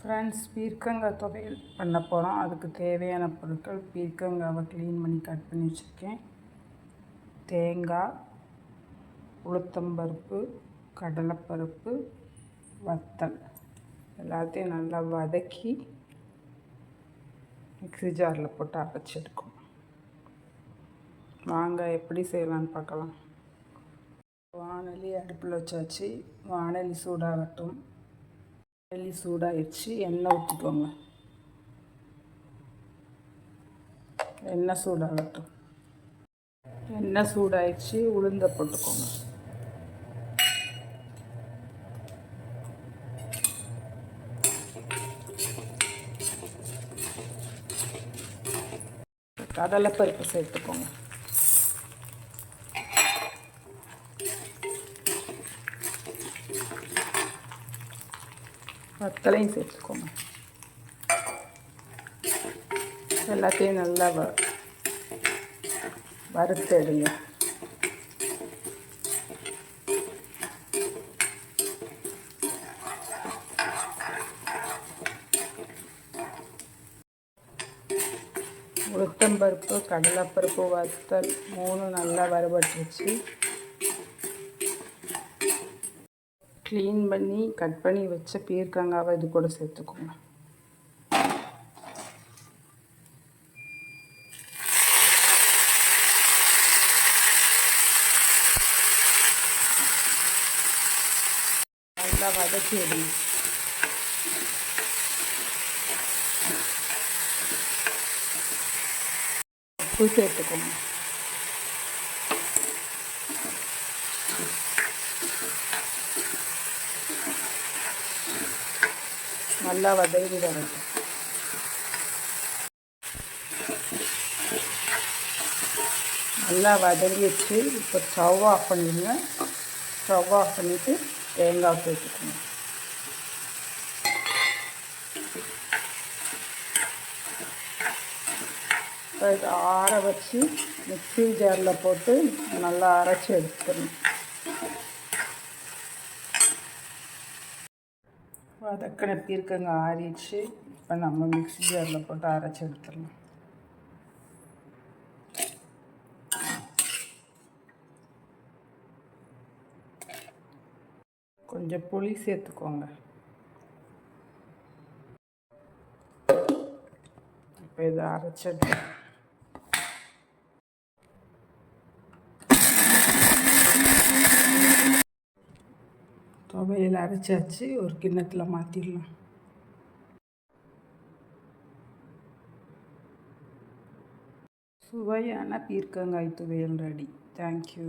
Friends, பீர்க்கங்காய் துவையல் பண்ண போகிறோம். அதுக்கு தேவையான பொருட்கள்: பீர்க்கங்காவை க்ளீன் பண்ணி கட் பண்ணி வச்சுருக்கேன், தேங்காய், உளுத்தம்பருப்பு, கடலைப்பருப்பு, வத்தல் எல்லாத்தையும் நல்லா வதக்கி மிக்ஸி ஜாரில் போட்டு அரைச்சி எடுக்கணும். வாங்க எப்படி செய்யலான்னு பார்க்கலாம். வாணலி அடுப்பில் வச்சாச்சு. வாணலி சூடாகட்டும். வாணலி சூடாகிடுச்சு. எண்ணெய் ஊற்றிக்கோங்க. எண்ணெய் சூடாகட்டும். எண்ணெய் சூடாகிடுச்சு. உளுந்தை போட்டுக்கோங்க. கடலைப்பருப்பு சேர்த்துக்கோங்க. வத்தலையும் சேர்த்துக்கோங்க. எல்லாத்தையும் நல்லா வறுத்து எடுங்க. உளுத்தம்பருப்பு, கடலைப்பருப்பு, வத்தல் மூணும் நல்லா வறுபட்டுருச்சு. க்ளீன் பண்ணி கட் பண்ணி வச்ச பீர்க்கங்காவை இது கூட சேர்த்துக்கோங்க. நல்லா வதக்கி விடுங்க. உப்பு சேர்த்துக்கோங்க. நல்லா வதங்கி வரட்டும். நல்லா வதங்கிடுச்சு. இப்போ ஸ்டவ் ஆஃப் பண்ணிடுங்க. ஸ்டவ் ஆஃப் பண்ணிவிட்டு தேங்காய் சேர்த்துக்கணும். இப்போ இதை ஆற வச்சு மிக்ஸி ஜாரில் போட்டு நல்லா அரைச்சி எடுத்துக்கணும். வதக்கின பீர்க்கங்காய் ஆறிடுச்சு. இப்போ நம்ம மிக்ஸி ஜாரில் போட்டு அரைச்சி எடுத்துடலாம். கொஞ்சம் புளி சேர்த்துக்கோங்க. இப்போ இதை அரைச்சிட்டு துவையல் அரைச்சாச்சு. ஒரு கிண்ணத்தில் மாற்றிடலாம். சுவையான பீர்க்கங்காய் துவையல் ரெடி. தேங்க்யூ.